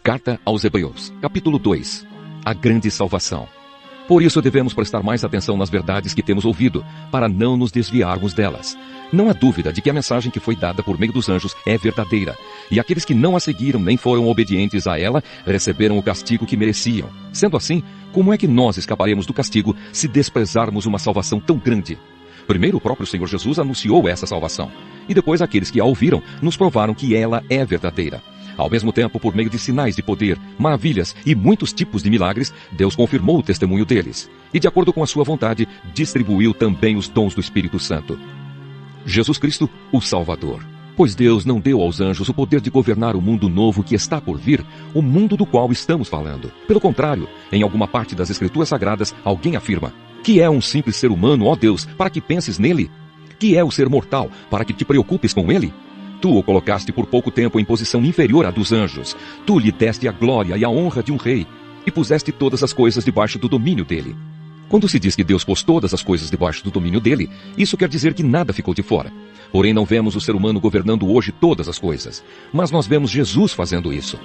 Carta aos Hebreus, capítulo 2. A grande salvação. Por isso devemos prestar mais atenção nas verdades que temos ouvido, para não nos desviarmos delas. Não há dúvida de que a mensagem que foi dada por meio dos anjos é verdadeira, e aqueles que não a seguiram nem foram obedientes a ela, receberam o castigo que mereciam. Sendo assim, como é que nós escaparemos do castigo se desprezarmos uma salvação tão grande? Primeiro, o próprio Senhor Jesus anunciou essa salvação, e depois aqueles que a ouviram nos provaram que ela é verdadeira. Ao mesmo tempo, por meio de sinais de poder, maravilhas e muitos tipos de milagres, Deus confirmou o testemunho deles. E de acordo com a sua vontade, distribuiu também os dons do Espírito Santo. Jesus Cristo, o Salvador. Pois Deus não deu aos anjos o poder de governar o mundo novo que está por vir, o mundo do qual estamos falando. Pelo contrário, em alguma parte das Escrituras Sagradas, alguém afirma: que é um simples ser humano, ó Deus, para que penses nele? Que é o ser mortal, para que te preocupes com ele? Tu o colocaste por pouco tempo em posição inferior à dos anjos. Tu lhe deste a glória e a honra de um rei, e puseste todas as coisas debaixo do domínio dele. Quando se diz que Deus pôs todas as coisas debaixo do domínio dele, isso quer dizer que nada ficou de fora. Porém, não vemos o ser humano governando hoje todas as coisas, mas nós vemos Jesus fazendo isso.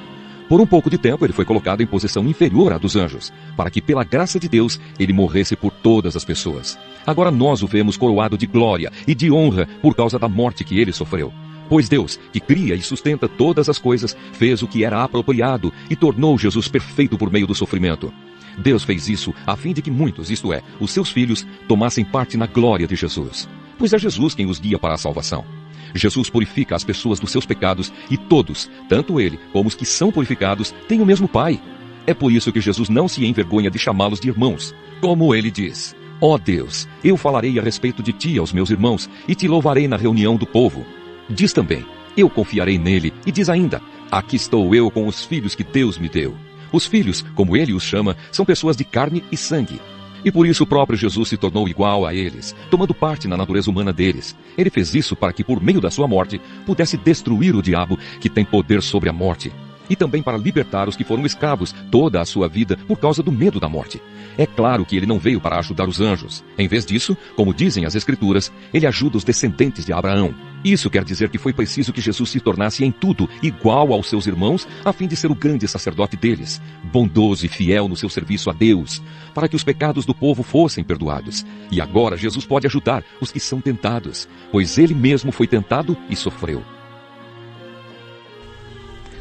Por um pouco de tempo, ele foi colocado em posição inferior à dos anjos, para que, pela graça de Deus, ele morresse por todas as pessoas. Agora nós o vemos coroado de glória e de honra por causa da morte que ele sofreu. Pois Deus, que cria e sustenta todas as coisas, fez o que era apropriado e tornou Jesus perfeito por meio do sofrimento. Deus fez isso a fim de que muitos, isto é, os seus filhos, tomassem parte na glória de Jesus. Pois é Jesus quem os guia para a salvação. Jesus purifica as pessoas dos seus pecados e todos, tanto ele como os que são purificados, têm o mesmo Pai. É por isso que Jesus não se envergonha de chamá-los de irmãos. Como ele diz: ó Deus, eu falarei a respeito de ti aos meus irmãos e te louvarei na reunião do povo. Diz também: eu confiarei nele, e diz ainda: aqui estou eu com os filhos que Deus me deu. Os filhos, como ele os chama, são pessoas de carne e sangue. E por isso o próprio Jesus se tornou igual a eles, tomando parte na natureza humana deles. Ele fez isso para que, por meio da sua morte, pudesse destruir o diabo, que tem poder sobre a morte. E também para libertar os que foram escravos toda a sua vida por causa do medo da morte. É claro que ele não veio para ajudar os anjos. Em vez disso, como dizem as Escrituras, ele ajuda os descendentes de Abraão. Isso quer dizer que foi preciso que Jesus se tornasse em tudo igual aos seus irmãos, a fim de ser o grande sacerdote deles, bondoso e fiel no seu serviço a Deus, para que os pecados do povo fossem perdoados. E agora Jesus pode ajudar os que são tentados, pois ele mesmo foi tentado e sofreu.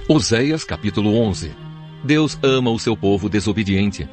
Oséias, capítulo 11. Deus ama o seu povo desobediente.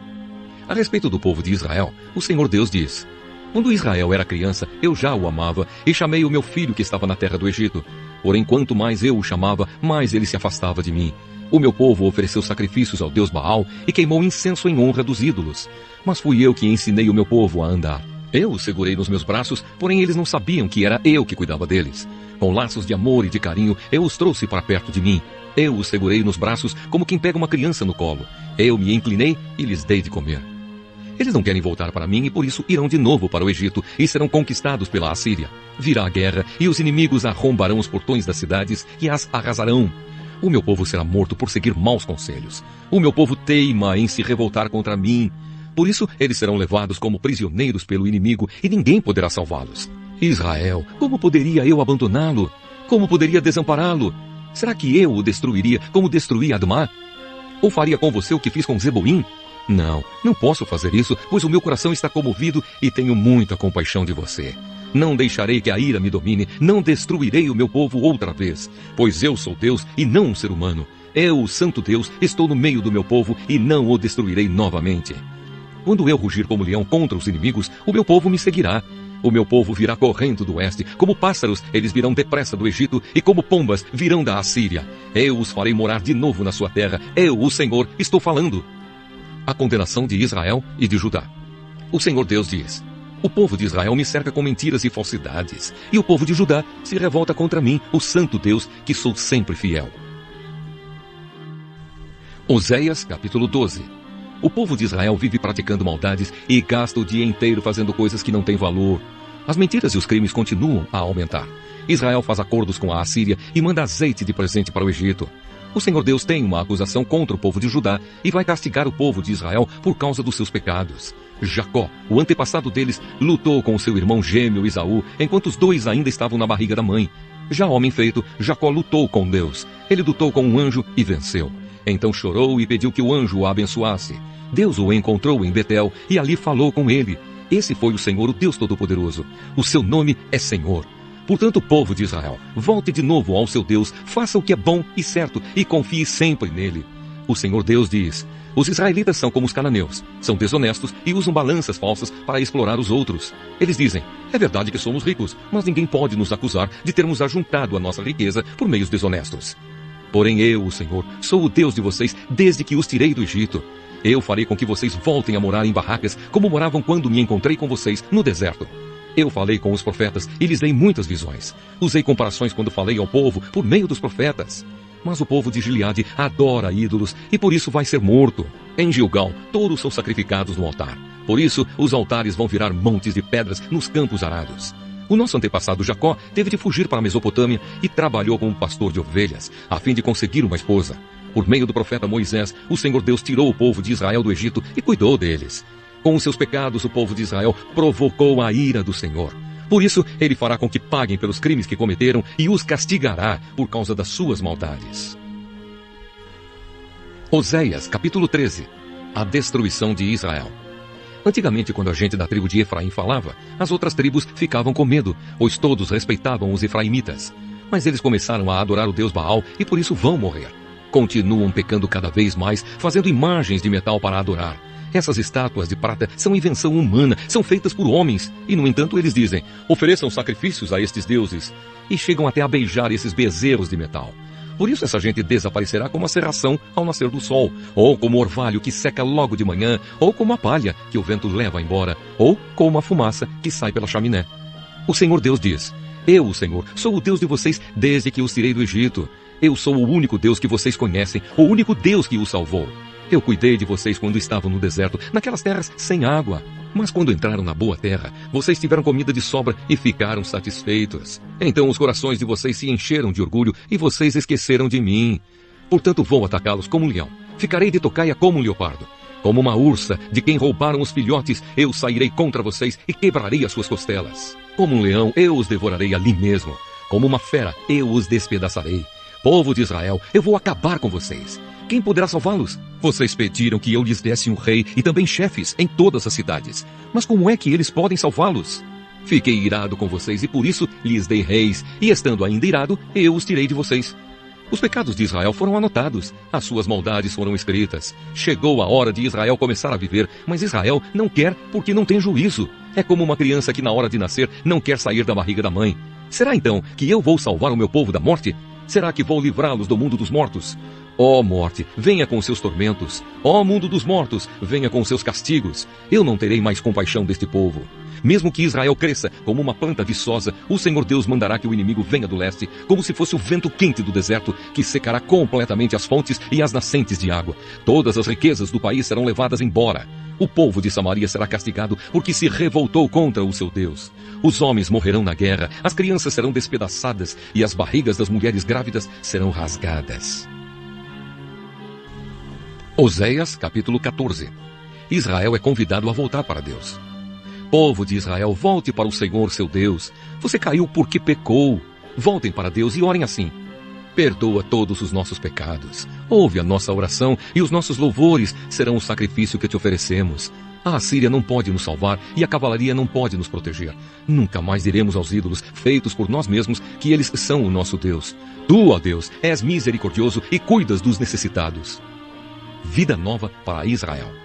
A respeito do povo de Israel, o Senhor Deus diz: quando Israel era criança, eu já o amava e chamei o meu filho que estava na terra do Egito. Porém, quanto mais eu o chamava, mais ele se afastava de mim. O meu povo ofereceu sacrifícios ao Deus Baal e queimou incenso em honra dos ídolos. Mas fui eu que ensinei o meu povo a andar. Eu os segurei nos meus braços, porém eles não sabiam que era eu que cuidava deles. Com laços de amor e de carinho, eu os trouxe para perto de mim. Eu os segurei nos braços como quem pega uma criança no colo. Eu me inclinei e lhes dei de comer. Eles não querem voltar para mim e por isso irão de novo para o Egito e serão conquistados pela Assíria. Virá a guerra e os inimigos arrombarão os portões das cidades e as arrasarão. O meu povo será morto por seguir maus conselhos. O meu povo teima em se revoltar contra mim. Por isso eles serão levados como prisioneiros pelo inimigo e ninguém poderá salvá-los. Israel, como poderia eu abandoná-lo? Como poderia desampará-lo? Será que eu o destruiria como destruí Admá? Ou faria com você o que fiz com Zeboim? Não, não posso fazer isso, pois o meu coração está comovido e tenho muita compaixão de você. Não deixarei que a ira me domine, não destruirei o meu povo outra vez, pois eu sou Deus e não um ser humano. Eu, o Santo Deus, estou no meio do meu povo e não o destruirei novamente. Quando eu rugir como leão contra os inimigos, o meu povo me seguirá. O meu povo virá correndo do oeste, como pássaros eles virão depressa do Egito, e como pombas virão da Assíria. Eu os farei morar de novo na sua terra, eu, o Senhor, estou falando. A condenação de Israel e de Judá. O Senhor Deus diz: o povo de Israel me cerca com mentiras e falsidades, e o povo de Judá se revolta contra mim, o Santo Deus, que sou sempre fiel. Oséias, capítulo 12. O povo de Israel vive praticando maldades e gasta o dia inteiro fazendo coisas que não têm valor. As mentiras e os crimes continuam a aumentar. Israel faz acordos com a Assíria e manda azeite de presente para o Egito. O Senhor Deus tem uma acusação contra o povo de Judá e vai castigar o povo de Israel por causa dos seus pecados. Jacó, o antepassado deles, lutou com o seu irmão gêmeo Esaú, enquanto os dois ainda estavam na barriga da mãe. Já homem feito, Jacó lutou com Deus. Ele lutou com um anjo e venceu. Então chorou e pediu que o anjo o abençoasse. Deus o encontrou em Betel e ali falou com ele. Esse foi o Senhor, o Deus Todo-Poderoso. O seu nome é Senhor. Portanto, povo de Israel, volte de novo ao seu Deus, faça o que é bom e certo e confie sempre nele. O Senhor Deus diz: os israelitas são como os cananeus, são desonestos e usam balanças falsas para explorar os outros. Eles dizem: é verdade que somos ricos, mas ninguém pode nos acusar de termos ajuntado a nossa riqueza por meios desonestos. Porém eu, o Senhor, sou o Deus de vocês desde que os tirei do Egito. Eu farei com que vocês voltem a morar em barracas, como moravam quando me encontrei com vocês no deserto. Eu falei com os profetas e lhes dei muitas visões. Usei comparações quando falei ao povo por meio dos profetas. Mas o povo de Gileade adora ídolos e por isso vai ser morto. Em Gilgal, touros são sacrificados no altar. Por isso, os altares vão virar montes de pedras nos campos arados. O nosso antepassado Jacó teve de fugir para a Mesopotâmia e trabalhou como pastor de ovelhas, a fim de conseguir uma esposa. Por meio do profeta Moisés, o Senhor Deus tirou o povo de Israel do Egito e cuidou deles. Com os seus pecados, o povo de Israel provocou a ira do Senhor. Por isso, ele fará com que paguem pelos crimes que cometeram e os castigará por causa das suas maldades. Oséias, capítulo 13. A destruição de Israel. Antigamente, quando a gente da tribo de Efraim falava, as outras tribos ficavam com medo, pois todos respeitavam os efraimitas. Mas eles começaram a adorar o deus Baal e por isso vão morrer. Continuam pecando cada vez mais, fazendo imagens de metal para adorar. Essas estátuas de prata são invenção humana, são feitas por homens. E, no entanto, eles dizem: ofereçam sacrifícios a estes deuses. E chegam até a beijar esses bezerros de metal. Por isso essa gente desaparecerá como a cerração ao nascer do sol, ou como o orvalho que seca logo de manhã, ou como a palha que o vento leva embora, ou como a fumaça que sai pela chaminé. O Senhor Deus diz: eu, o Senhor, sou o Deus de vocês desde que os tirei do Egito. Eu sou o único Deus que vocês conhecem, o único Deus que os salvou. Eu cuidei de vocês quando estavam no deserto, naquelas terras sem água. Mas quando entraram na boa terra, vocês tiveram comida de sobra e ficaram satisfeitos. Então os corações de vocês se encheram de orgulho e vocês esqueceram de mim. Portanto vou atacá-los como um leão. Ficarei de tocaia como um leopardo. Como uma ursa de quem roubaram os filhotes, eu sairei contra vocês e quebrarei as suas costelas. Como um leão, eu os devorarei ali mesmo. Como uma fera, eu os despedaçarei. Povo de Israel, eu vou acabar com vocês. Quem poderá salvá-los? Vocês pediram que eu lhes desse um rei e também chefes em todas as cidades. Mas como é que eles podem salvá-los? Fiquei irado com vocês e por isso lhes dei reis, e estando ainda irado, eu os tirei de vocês. Os pecados de Israel foram anotados, as suas maldades foram escritas. Chegou a hora de Israel começar a viver, mas Israel não quer porque não tem juízo. É como uma criança que na hora de nascer não quer sair da barriga da mãe. Será então que eu vou salvar o meu povo da morte? Será que vou livrá-los do mundo dos mortos? Ó morte, venha com seus tormentos. Ó mundo dos mortos, venha com seus castigos. Eu não terei mais compaixão deste povo. Mesmo que Israel cresça como uma planta viçosa, o Senhor Deus mandará que o inimigo venha do leste, como se fosse o vento quente do deserto, que secará completamente as fontes e as nascentes de água. Todas as riquezas do país serão levadas embora. O povo de Samaria será castigado porque se revoltou contra o seu Deus. Os homens morrerão na guerra, as crianças serão despedaçadas e as barrigas das mulheres grávidas serão rasgadas. Oséias, capítulo 14. Israel é convidado a voltar para Deus. Povo de Israel, volte para o Senhor, seu Deus. Você caiu porque pecou. Voltem para Deus e orem assim: perdoa todos os nossos pecados. Ouve a nossa oração e os nossos louvores serão o sacrifício que te oferecemos. A Assíria não pode nos salvar e a cavalaria não pode nos proteger. Nunca mais diremos aos ídolos feitos por nós mesmos que eles são o nosso Deus. Tu, ó Deus, és misericordioso e cuidas dos necessitados. Vida nova para Israel.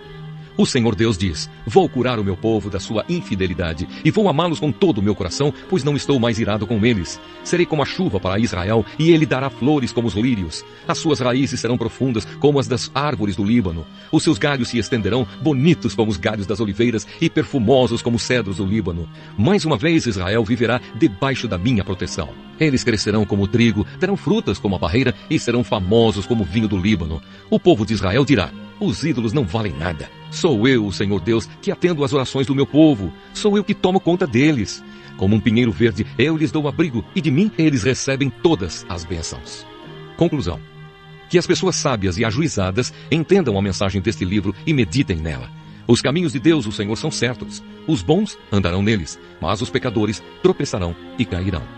O Senhor Deus diz: vou curar o meu povo da sua infidelidade e vou amá-los com todo o meu coração, pois não estou mais irado com eles. Serei como a chuva para Israel e ele dará flores como os lírios. As suas raízes serão profundas como as das árvores do Líbano. Os seus galhos se estenderão, bonitos como os galhos das oliveiras e perfumosos como os cedros do Líbano. Mais uma vez Israel viverá debaixo da minha proteção. Eles crescerão como o trigo, darão frutas como a parreira e serão famosos como o vinho do Líbano. O povo de Israel dirá: os ídolos não valem nada. Sou eu, o Senhor Deus, que atendo às orações do meu povo. Sou eu que tomo conta deles. Como um pinheiro verde, eu lhes dou abrigo, e de mim eles recebem todas as bênçãos. Conclusão: que as pessoas sábias e ajuizadas entendam a mensagem deste livro e meditem nela. Os caminhos de Deus, o Senhor, são certos. Os bons andarão neles, mas os pecadores tropeçarão e cairão.